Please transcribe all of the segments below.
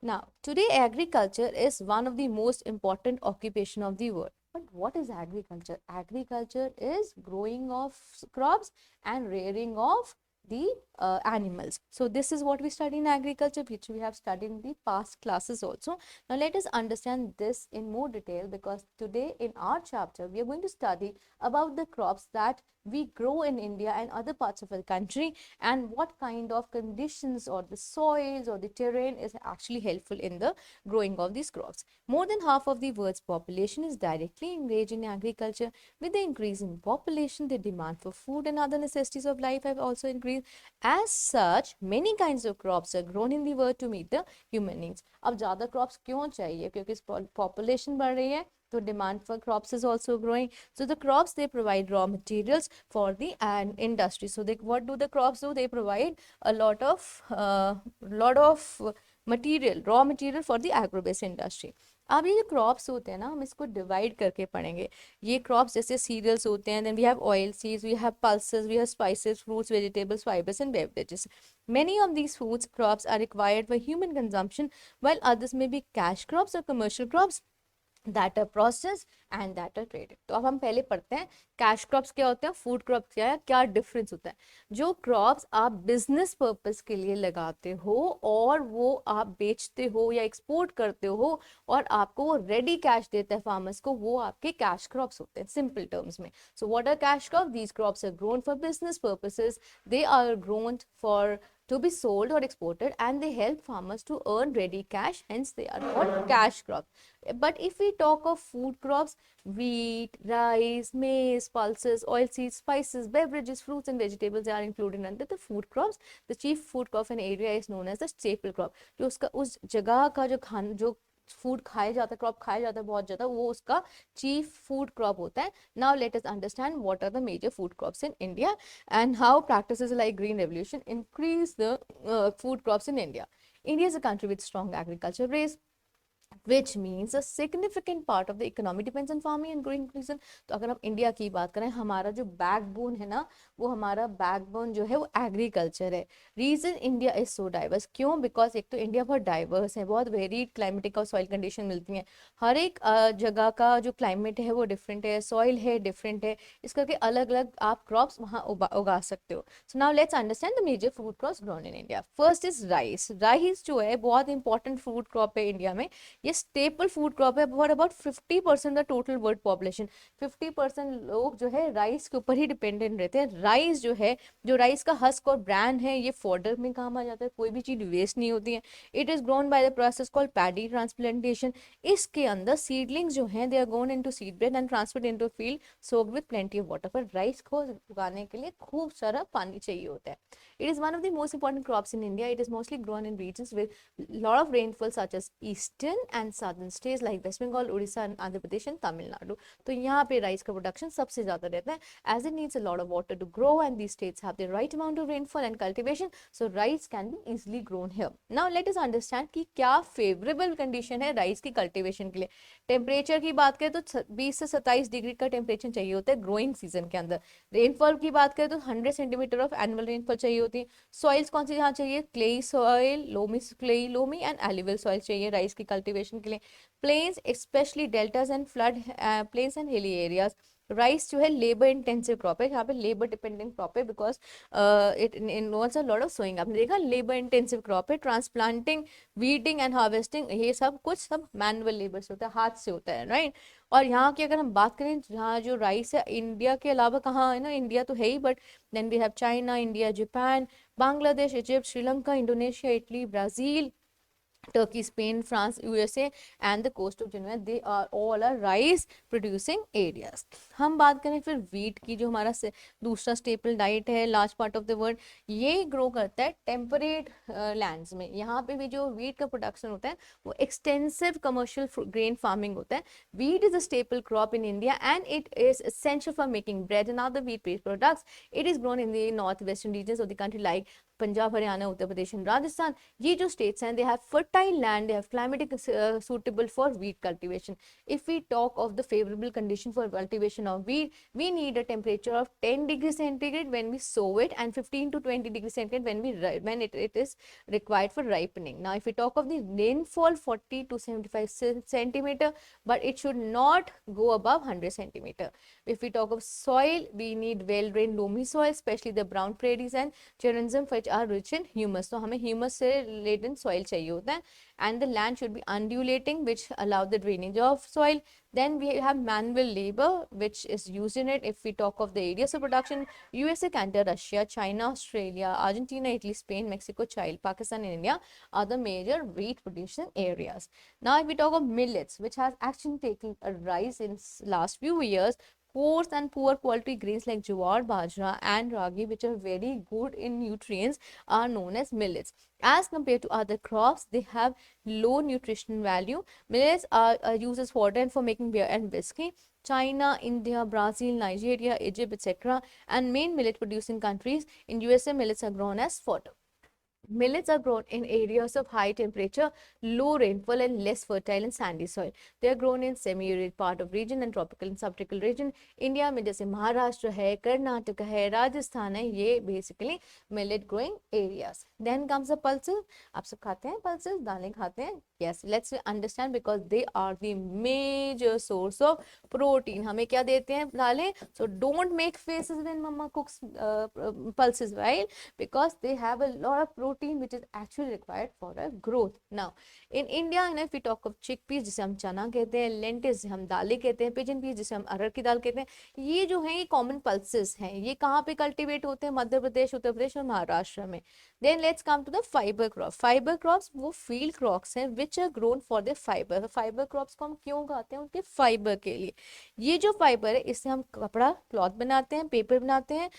Now, today agriculture is one of the most important occupation of the world. But what is agriculture? Agriculture is growing of crops and rearing of the animals. So this is what we study in agriculture, which we have studied in the past classes also. Now let us understand this in more detail, because today in our chapter we are going to study about the crops that we grow in India and other parts of the country, and what kind of conditions or the soils or the terrain is actually helpful in the growing of these crops. More than half of the world's population is directly engaged in agriculture. With the increase in population, the demand for food and other necessities of life have also increased. As such, many kinds of crops are grown in the world to meet the human needs. अब ज़्यादा crops क्यों चाहिए? क्योंकि population बढ़ रही है, so demand for crops is also growing. So the crops, they provide raw materials for the industry. So what do the crops do? They provide a lot of material, raw material for the agro-based industry. अब ये जो crops होते हैं ना, हम इसको divide करके पढ़ेंगे. ये क्रॉप्स जैसे सीरियल्स होते हैं, then we have oil seeds, we have pulses, we have spices, fruits, vegetables, fibres and beverages. Many of these foods crops are required for human consumption, while others may be cash crops or commercial crops that are processed and that are traded. तो अब हम पहले पढ़ते हैं cash crops क्या होते हैं, food crops क्या है, क्या डिफरेंस होता है. जो क्रॉप्स आप बिजनेस पर्पस के लिए लगाते हो और वो आप बेचते हो या एक्सपोर्ट करते हो और आपको वो रेडी कैश देता है फार्मर्स को, वो आपके कैश क्रॉप्स होते हैं सिंपल टर्म्स में. So what are cash crop? These crops are grown for business purposes. They are grown for to be sold or exported, and they help farmers to earn ready cash, hence they are called cash crops. But if we talk of food crops, wheat, rice, maize, pulses, oil seeds, spices, beverages, fruits and vegetables are included under the food crops. The chief food crop in area is known as the staple crop. जो उसका उस जगह का जो food खाया जाता है, crop खाया जाता है बहुत ज्यादा, वो उसका चीफ फूड क्रॉप होता है. Now let us understand what are the major food crops in India and how practices like green revolution increase the food crops in India. India is a country with strong agriculture base, which means a significant part of the economy depends on farming and growing season. तो अगर हम India की बात करें, हमारा जो backbone है ना, वो हमारा बैकबोन जो है वो एग्रीकल्चर है. Reason India is so diverse, क्यों? बिकॉज एक तो इंडिया बहुत डाइवर्स है, बहुत वेरीड क्लाइमेटिक और सॉइल कंडीशन मिलती हैं. हर एक जगह का जो क्लाइमेट है वो डिफरेंट है, सॉइल है डिफरेंट है, इस करके अलग अलग आप क्रॉप्स वहाँ उगा सकते हो. So now let's understand the major food crops grown in India. First is rice. Rice जो है बहुत इंपॉर्टेंट फूड क्रॉप है इंडिया में. ये स्टेपल फूड क्रॉप है. About 50% the total world population, 50% लोग जो है राइस के ऊपर ही डिपेंडेंट रहते हैं. राइस जो है, जो राइस का हस्क और ब्रांड है, ये फॉडर में काम आ जाता है, कोई भी चीज वेस्ट नहीं होती है. It is grown by the process called paddy transplantation. इसके अंदर सीडलिंग्स जो हैं, they are grown into seed bed and transferred into field soaked with plenty of water. पर राइस को उगाने के लिए खूब सारा पानी चाहिए होता है. It is one of the most important crops in India. It is mostly grown in regions with lot of rainfall such as eastern and southern states like West Bengal, Odisha and Andhra Pradesh and Tamil Nadu. तो यहाँ पे rice का production सबसे ज्यादा रहता है, as it needs a lot of water to grow and these states have the right amount of rainfall and cultivation, so rice can be easily grown here. Now let us understand कि क्या favorable condition है rice की cultivation के लिए. Temperature की बात करें तो 20 से 27 डिग्री का टेम्परेचर चाहिए होता है ग्रोइंग सीजन के अंदर. रेनफॉल की बात करें तो 100 सेंटीमीटर ऑफ एनुअल रेनफॉल चाहिए होती है. सॉइल्स कौन सी यहाँ चाहिए? Clayey soil, loamy and alluvial soil चाहिए राइस की कल्टीवेशन के लिए. Plains specially deltas and flood plains and hilly areas. Rice जो है लेबर इंटेंसिव क्रॉप है, यहाँ पे लेबर डिपेंडेंट क्रॉप है, because it involves a lot of sowing. आपने देखा लेबर इंटेंसिव क्रॉप है. ट्रांसप्लांटिंग, वीडिंग एंड हार्वेस्टिंग, ये सब कुछ सब मैनुअल लेबर से होता है, हाथ से होता है, राइट. और यहाँ की अगर हम बात करें, यहाँ जो राइस है इंडिया के अलावा कहाँ है ना, इंडिया तो है ही, but then we have China, India, Japan, Bangladesh, Egypt, Sri Lanka, Indonesia, Italy, Brazil, Turkey, Spain, France, USA and the coast of Geneva. They are all are rice producing areas. हम बात करें फिर wheat की, जो हमारा दूसरा staple diet है, large part of the world, ये grow करता है temperate lands में. यहाँ पे भी जो wheat का production होता है वो extensive commercial grain farming होता है. Wheat is a staple crop in India and it is essential for making bread and other wheat-based products. It is grown in the northwestern regions of the country like Punjab, Haryana, Uttar Pradesh and Rajasthan, ये जो states हैं, they have fertile land, they have climatic suitable for wheat cultivation. If we talk of the favorable condition for cultivation of wheat, we need a temperature of 10 degrees centigrade when we sow it, and 15 to 20 degrees centigrade when it is required for ripening. Now if we talk of the rainfall, 40 to 75 centimeter, but it should not go above 100 centimeter. If we talk of soil, we need well drained loamy soil, especially the brown prairies and chernism which are rich in humus. तो हमें humus से laden soil चाहिए होता है, and the land should be undulating which allow the drainage of soil. Then we have manual labor which is used in it. If we talk of the areas of production, USA, Canada, Russia, China, Australia, Argentina, Italy, Spain, Mexico, Chile, Pakistan and India are the major wheat producing areas. Now if we talk of millets, which has actually taken a rise in last few years, coarse and poor quality grains like jowar, bajra and ragi, which are very good in nutrients, are known as millets. As compared to other crops, they have low nutrition value. Millets are used as fodder and for making beer and whiskey. China, India, Brazil, Nigeria, Egypt, etc. and main millet producing countries in USA, millets are grown as fodder. Millets are grown in areas of high temperature, low rainfall and less fertile and sandy soil. They are grown in semi-arid part of region and tropical and subtropical region. India में जैसे महाराष्ट्र है, कर्नाटक है, राजस्थान है, ये basically millet growing areas. Then comes the pulses. आप सब खाते हैं pulses, दालें खाते हैं? Yes, let's understand because they are the major source of protein. हमें क्या देते हैं दालें? So don't make faces when mama cooks pulses, right? Because they have a lot of protein which is actually required for a growth. Now in India, if we talk of chickpeas जिसे हम चना कहते हैं, lentils जिसे हम दालें कहते हैं, pigeon peas जिसे हम अरहर की दाल कहते हैं, ये जो है ये कॉमन पल्सेस हैं. ये कहाँ पे कल्टीवेट होते हैं? मध्य प्रदेश, उत्तर प्रदेश और महाराष्ट्र में. Then let's come to the fibre crop. Fibre crops वो फील्ड क्रॉप्स हैं which are grown for the fibre. Fibre crops को हम क्यों उगाते हैं? उनके फाइबर के लिए. ये जो फाइबर है इससे हम कपड़ा, क्लॉथ बनाते हैं, पेपर बनाते हैं,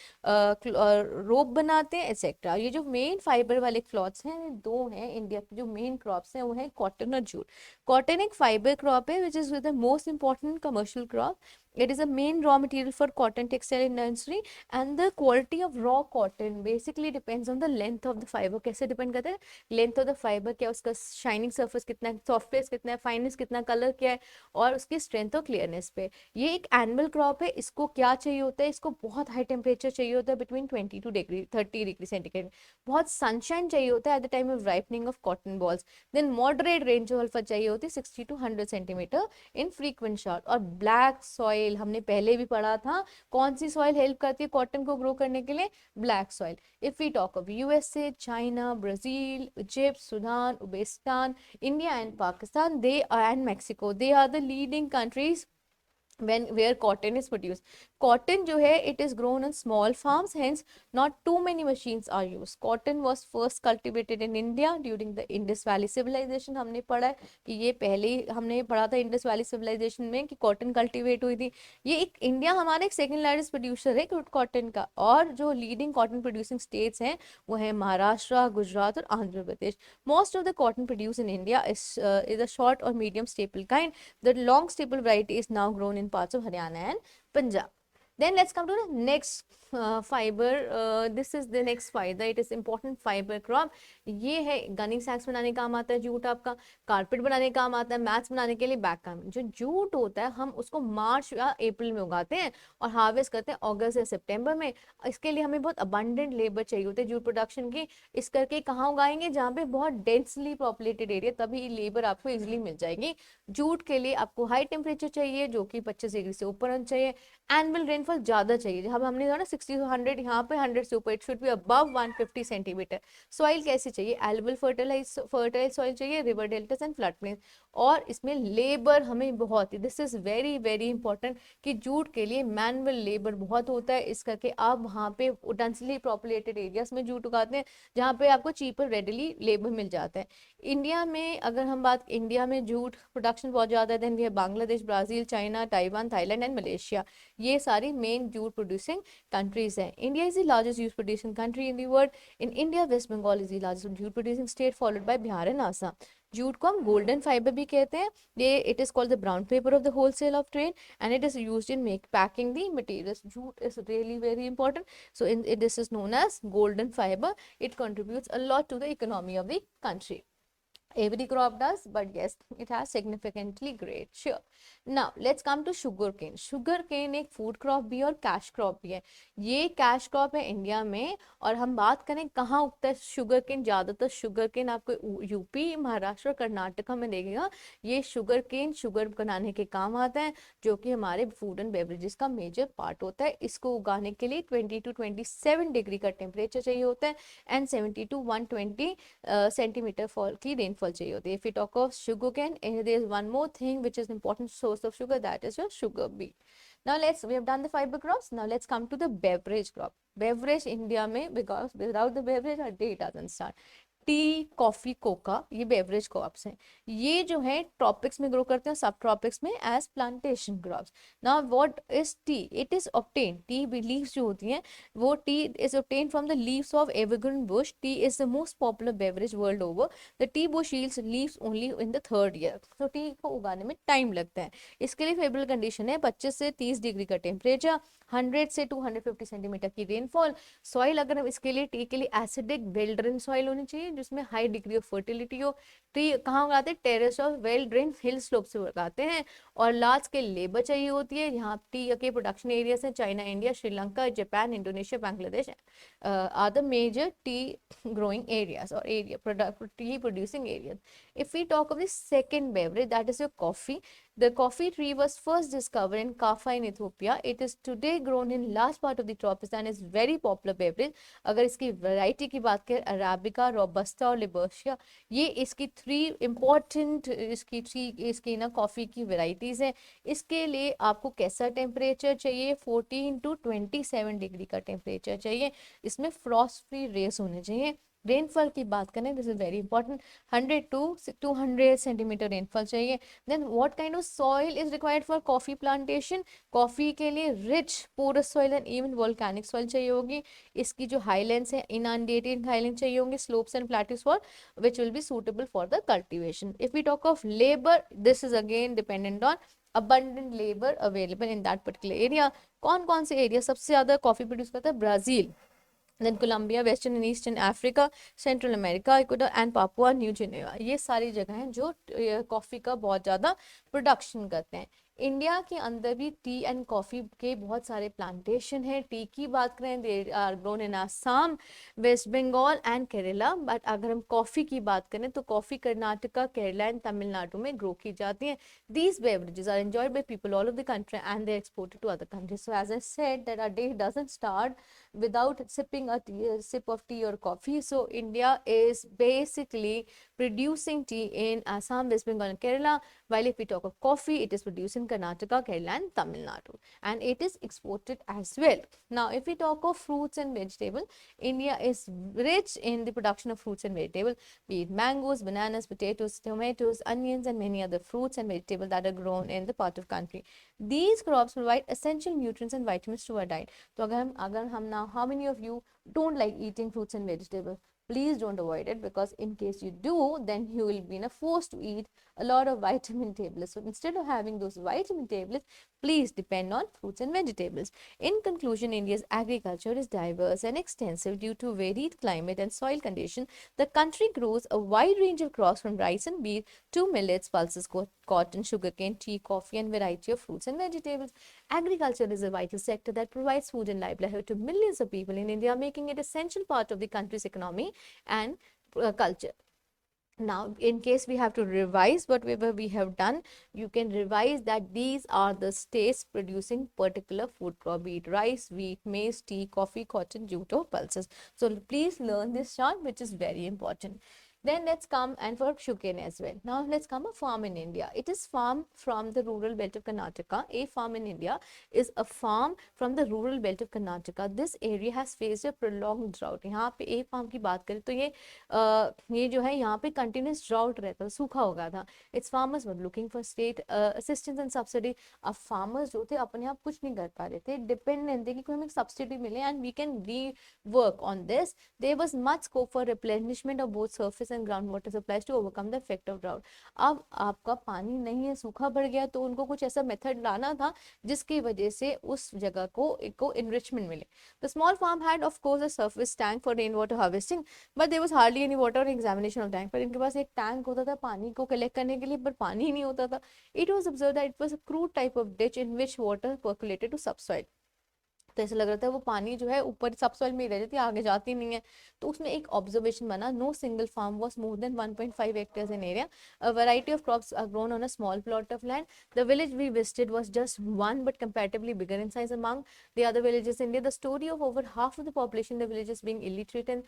रोप बनाते हैं, एक्सेट्रा. ये जो मेन फाइबर वाले क्लॉथ्स हैं, दो हैं इंडिया के जो मेन क्रॉप्स हैं, वो है कॉटन और जूट. कॉटन एक फाइबर क्रॉप है which is the most important commercial crop. It is a main raw material for cotton textile industry, and the quality of raw cotton basically depends on the length of the fiber. कैसे depend करता है? Length of the fiber क्या, उसका shining surface कितना है, softness कितना है, fineness कितना, color क्या है, और उसकी strength और clearness पे. ये एक annual crop है. इसको क्या चाहिए होता है? इसको बहुत high temperature चाहिए होता है, between 20 to 30 degree centigrade. बहुत sunshine चाहिए होता है at the time of ripening of cotton balls. Then moderate rainfall चाहिए होती है 60 to 100 centimeter in frequent shower. और black soil हमने पहले भी पढ़ा था. कौन सी सॉइल हेल्प करती है कॉटन को ग्रो करने के लिए? Black soil. If we talk of USA, China, Brazil, Egypt, Sudan, Uzbekistan, India and Pakistan, they and Mexico, they are the leading countries where cotton is produced. Cotton जो है it is grown on small farms, hence not too many machines are used. Cotton was first cultivated in India during the Indus Valley Civilization. हमने पढ़ा है कि ये पहले हमने पढ़ा था Indus Valley Civilization में कि cotton cultivate हुई थी. ये एक इंडिया हमारा एक सेकेंड लार्जेस्ट प्रोड्यूसर है कॉटन का, और जो लीडिंग कॉटन प्रोड्यूसिंग स्टेट्स हैं वो है महाराष्ट्र, गुजरात और Andhra Pradesh. Most of the cotton produce in India is a short or medium staple kind. The long staple variety is now grown in parts of Haryana and Punjab. Then let's come to the next fiber. This is the next fiber. It is important fiber crop. ये है gunning सैक्स बनाने काम आता है jute, आपका carpet बनाने काम आता है, मैट्स बनाने के लिए बैग काम. जो जूट होता है हम उसको मार्च या अप्रैल में उगाते हैं और हार्वेस्ट करते हैं अगस्त या सितंबर में. इसके लिए हमें बहुत अबंडेंट लेबर चाहिए होते हैं जूट प्रोडक्शन की. इस करके कहाँ उगाएंगे? जहाँ पे बहुत डेंसली पॉपुलेटेड एरिया, तभी लेबर आपको इजिली मिल जाएगी. जूट के लिए आपको हाई टेम्परेचर चाहिए जो कि 25 डिग्री से ऊपर होना चाहिए. एनुअल रेनफॉल ज्यादा चाहिए. जब हमने ना 60 to 100, यहाँ पे 100 से ऊपर. It should be above 150 centimetre. Soil कैसी चाहिए? एल्युवियल फर्टाइल सॉइल चाहिए, river deltas and flood plains. और इसमें लेबर हमें बहुत ही, this is very very important कि जूट के लिए मैनुअल लेबर बहुत होता है. इस करके आप वहाँ पे डेंसली पॉपुलेटेड एरियाज में जूट उगाते हैं जहाँ पे आपको चीपर रेडली लेबर मिल जाता है. इंडिया में अगर हम बात, इंडिया में जूट प्रोडक्शन बहुत ज़्यादा है. देन वी है Bangladesh, Brazil, China, Taiwan, Thailand and Malaysia. ये सारी मेन जूट प्रोड्यूसिंग कंट्रीज हैं. India is the largest jute producing country in the world. In India West Bengal is the largest jute producing state, followed by Bihar and Assam. Jute को हम golden fibre भी कहते हैं. ये it is called the brown paper of the wholesale of trade and it is used in make packing the materials. Jute is really very important. So this is known as golden fiber. It contributes a lot to the economy of the country. Every crop does, but yes, it has significantly great. Sure. Now let's come to sugarcane. Sugarcane एक food crop भी है और cash crop भी है. ये cash crop है India में. और हम बात करें कहाँ उगता है शुगरकेन, ज़्यादातर शुगरकेन आपको यूपी, महाराष्ट्र और कर्नाटका में देखेगा. ये शुगरकेन शुगर बनाने के काम आता है, जो कि हमारे फूड एंड बेवरेजेस का मेजर पार्ट होता है. इसको उगाने के लिए 20 to 27 डिग्री का टेम्परेचर चाहिए होता है एंड 70 to 120 सेंटीमीटर फॉल की रेनफॉल चाहिए होती है. If you talk of sugarcane, there is one more thing which is important source of sugar, that is your sugar beet. Now we have done the fiber crops. Now let's come to the beverage crop. Beverage India में, because without the beverage our day doesn't start. T, coffee, Coca, ये beverage crops हैं. ये जो है tropics में grow करते हैं, sub tropics में as plantation crops. Now what is tea? It is obtain, tea leaves जो होती हैं वो tea is obtain from the leaves of evergreen bush. Tea is the most popular beverage world over. The tea bush yields leaves only in the 3rd year. तो tea को उगाने में time लगता है. इसके लिए फेवरेबल कंडीशन है 25 से 30 डिग्री का टेम्परेचर, 100 से 250 सेंटीमीटर की रेनफॉल. सॉइल अगर हम इसके लिए टी के लिए एसिडिक वेल ड्रेन सॉइल होनी चाहिए जिसमें हाई डिग्री ऑफ फर्टिलिटी हो. ट्री कहाँ उगाते हैं? टेरेस और वेल ड्रेन हिल स्लोप से उगाते हैं. और लार्ज स्केल लेबर चाहिए होती है. यहाँ टी के प्रोडक्शन एरियाज हैं China, India, Sri Lanka, Japan, Indonesia, Bangladesh are the major tea growing areas or tea producing areas. If we talk of the second beverage, that is your coffee. The coffee tree was first discovered in Kaffa in Ethiopia. It is today grown in large part of the tropics and is very popular beverage. अगर इसकी variety की बात करें, arabica, robusta और लिबर्शिया, ये इसकी 3 important इसकी ना कॉफ़ी की वैरायटीज हैं. इसके लिए आपको कैसा टेम्परेचर चाहिए? 14 to 27 डिग्री का टेम्परेचर चाहिए. इसमें फ्रॉस्ट फ्री रेस होने चाहिए. रेनफॉल की बात करें, this is very important, 100 to 200 centimetre rainfall चाहिए. Then what kind of soil is required for coffee plantation? Coffee के लिए rich porous soil and even volcanic soil चाहिए होगी. इसकी जो हाईलैंड्स है इनअंडेटेड हाईलैंड चाहिए होंगे, slopes and plateaus for which will be suitable for the cultivation. If we talk of labour, this is again dependent on abundant labor available in that particular area. कौन कौन से एरिया सबसे ज्यादा coffee produce करता है? Brazil, then Colombia, Western and Eastern Africa, Central America, Ecuador and Papua New Guinea. ये सारी जगह हैं जो कॉफ़ी का बहुत ज़्यादा प्रोडक्शन करते हैं. इंडिया के अंदर भी टी एंड कॉफ़ी के बहुत सारे प्लांटेशन हैं. टी की बात करें, they are grown in Assam, West Bengal and Kerala. But अगर हम कॉफ़ी की बात करें तो कॉफ़ी कर्नाटका, केरला एंड तमिलनाडु में ग्रो की जाती हैं. These beverages are enjoyed by people all of the country and they exported to other countries. So as I said that our day doesn't start without sipping a sip of tea or coffee. So India is basically producing tea in Assam, West Bengal and Kerala, while if we talk of coffee, it is produced in Karnataka, Kerala and Tamil Nadu, and it is exported as well. Now if we talk of fruits and vegetables, India is rich in the production of fruits and vegetables, be it mangoes, bananas, potatoes, tomatoes, onions and many other fruits and vegetables that are grown in the part of country. These crops provide essential nutrients and vitamins to our diet. तो अगर हम now, how many of you don't like eating fruits and vegetables? Please don't avoid it, because in case you do, then you will be forced to eat a lot of vitamin tablets. So instead of having those vitamin tablets, please depend on fruits and vegetables. In conclusion, India's agriculture is diverse and extensive due to varied climate and soil conditions. The country grows a wide range of crops from rice and wheat to millets, pulses, cotton, sugarcane, tea, coffee, and variety of fruits and vegetables. Agriculture is a vital sector that provides food and livelihood to millions of people in India, making it an essential part of the country's economy and culture. Now, in case we have to revise whatever we have done, you can revise that these are the states producing particular food crop, be it rice, wheat, maize, tea, coffee, cotton, jute or pulses. So please learn this chart, which is very important. Then let's come and for sugarcane as well. Now let's come a farm in India. It is farm from the rural belt of Karnataka. A farm in India is a farm from the rural belt of Karnataka. This area has faced a prolonged drought. यहाँ पे एक farm की बात करें तो ये जो है यहाँ पे continuous drought रहता है, सूखा हो गया था. Its farmers were looking for state assistance and subsidy. अब farmers जो थे अपने आप कुछ नहीं कर पा रहे थे, dependent थे कि कोई हमें subsidy मिले and we can rework on this. There was much scope for replenishment of both surface and groundwater supplies to overcome the effect of drought. अब आपका पानी नहीं है, सूखा पड़ गया, तो उनको कुछ ऐसा मेथड लाना था जिसकी वजह से उस जगह को enrichment मिले. The small farm had of course a surface tank for rainwater harvesting, but there was hardly any water or examination of tank. पर इनके पास एक टैंक होता था पानी को कलेक्ट करने के लिए, पर पानी ही नहीं होता था. It was observed that it was a crude type of ditch in which water percolated to subsoil. तो ऐसा लग रहा था वो पानी जो है ऊपर सब सॉइल में ही रह जाती है, आगे जाती नहीं है. तो उसमें एक ऑब्जर्वेशन बना, no single farm was more than 1.5 hectares in area. A variety of crops are grown on a small plot of land. The village we visited was just one but comparatively bigger in size among the other villages in India. The story of over half of the population in the villages being illiterate and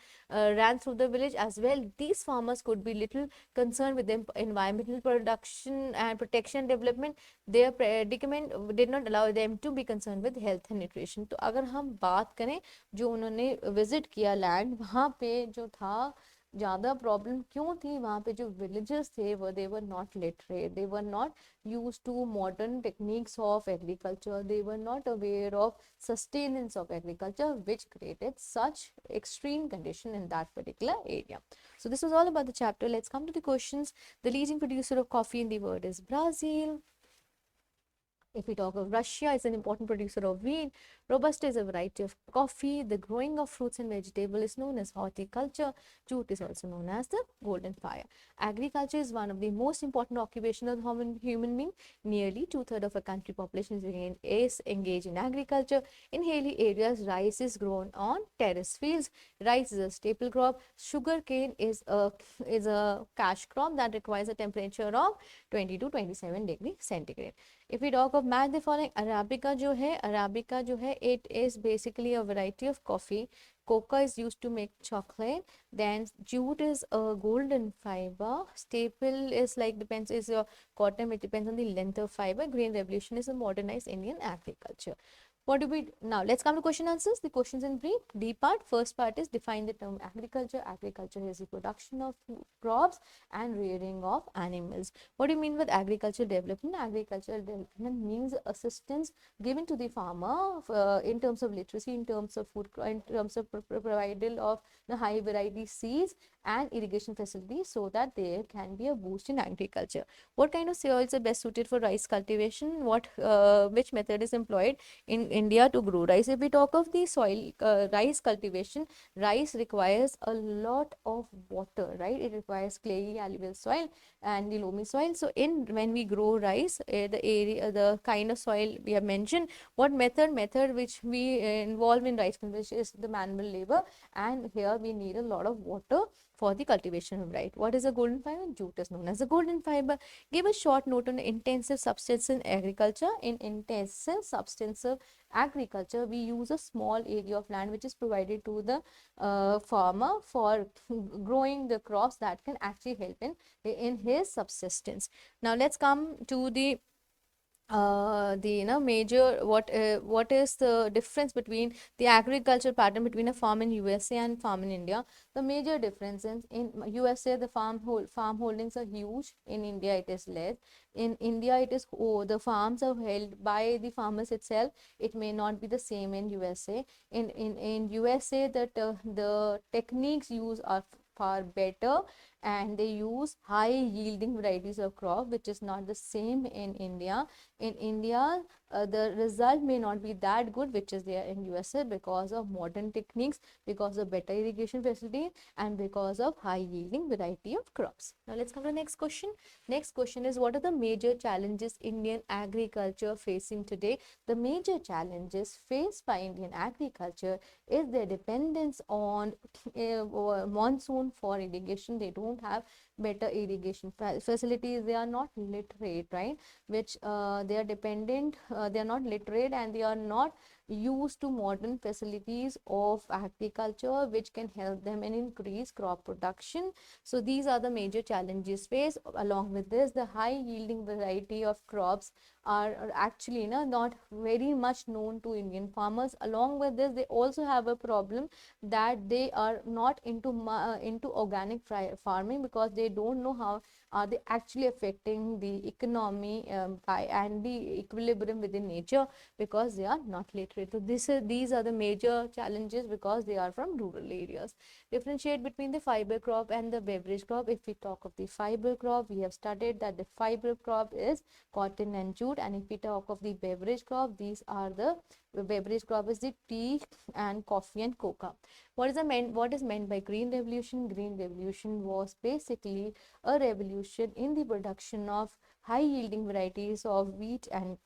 ran through the village as well. These farmers could be little concerned with the environmental production and protection development. Their predicament did not allow them to be concerned with health and nutrition. तो अगर हम बात करें जो उन्होंने visit किया land, वहाँ पे जो था ज़्यादा प्रॉब्लम क्यों थी, वहाँ पे जो विलेजर्स थे वो they were not literate, they were not used to modern techniques of agriculture, they were not aware of sustenance of agriculture, which created such extreme condition in that particular area. So this was all about the chapter. Let's come to the questions. The leading producer of coffee in the world is Brazil. If we talk of Russia, it's an important producer of wheat. Robusta is a variety of coffee. The growing of fruits and vegetables is known as horticulture. Jute is also known as the golden fire. Agriculture is one of the most important occupations of human being. Nearly two-thirds of a country population is engaged in agriculture. In hilly areas, rice is grown on terrace fields. Rice is a staple crop. Sugarcane is a cash crop that requires a temperature of 20 to 27 degrees centigrade. If we talk of match the following, Arabica जो है it is basically a variety of coffee. Coca is used to make chocolate. Then jute is a golden fiber. Staple is like depends is your cotton. It depends on the length of fiber. Green revolution is a modernized Indian agriculture. What do we now? Let's come to question answers. The questions in brief. D part. First part is define the term agriculture. Agriculture is the production of crops and rearing of animals. What do you mean with agricultural development? Agricultural development means assistance given to the farmer in terms of literacy, in terms of food, in terms of providal of the high variety seeds and irrigation facilities, so that there can be a boost in agriculture. What kind of soils are best suited for rice cultivation? Which method is employed in India to grow rice? If we talk of the soil rice cultivation, rice requires a lot of water, right? It requires clayey alluvial soil and the loamy soil. So when we grow rice, the kind of soil we have mentioned, what method which we involve in rice cultivation is the manual labor, and here we need a lot of water for the cultivation of rice. What is a golden fiber? Jute is known as a golden fiber. Give a short note on intensive substance in agriculture. In intensive substantive agriculture, we use a small area of land which is provided to the farmer for growing the crops that can actually help in his subsistence. Now let's come to the major what is the difference between the agriculture pattern between a farm in USA and farm in India. The major difference is in USA the farm holdings are huge, in India it is less. In India it is the farms are held by the farmers itself. It may not be the same in USA. In USA the techniques used are far better, and they use high yielding varieties of crop, which is not the same in India. In India, the result may not be that good, which is there in USA, because of modern techniques, because of better irrigation facility, and because of high yielding variety of crops. Now let's come to the next question. Next question is, what are the major challenges Indian agriculture facing today? The major challenges faced by Indian agriculture is their dependence on monsoon for irrigation. They don't have better irrigation facilities. They are not literate, right? Which they are dependent, they are not literate, and they are not used to modern facilities of agriculture which can help them in increase crop production. So these are the major challenges faced. Along with this, the high yielding variety of crops are actually not very much known to Indian farmers. Along with this, they also have a problem that they are not into organic farming, because they don't know are they actually affecting the economy and the equilibrium within nature, because they are not literate. So these are the major challenges because they are from rural areas. Differentiate between the fiber crop and the beverage crop. If we talk of the fiber crop, we have studied that the fiber crop is cotton and jute, and if we talk of the beverage crop, these are the beverage crop is the tea and coffee and cocoa. What is meant by green revolution? Green revolution was basically a revolution in the production of high yielding varieties of wheat and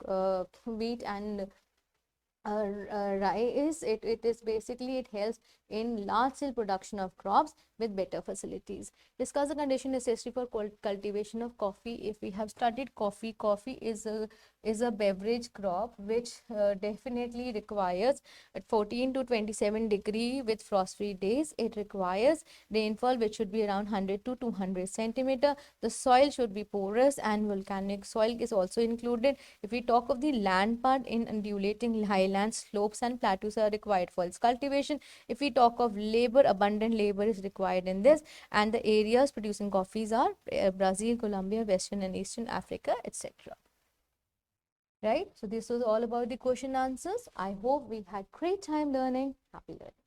rye. It is basically, it helps in large scale production of crops with better facilities. Discuss the condition necessary for cultivation of coffee. If we have studied coffee, coffee is a beverage crop which definitely requires at 14 to 27 degree with frost free days. It requires rainfall which should be around 100 to 200 centimeter. The soil should be porous and volcanic soil is also included. If we talk of the land part, in undulating highlands, slopes and plateaus are required for its cultivation. If we talk of labor, abundant labor is required in this, and the areas producing coffees are Brazil, Colombia, Western and Eastern Africa, etc. Right? So this was all about the question answers. I hope we had great time learning. Happy learning.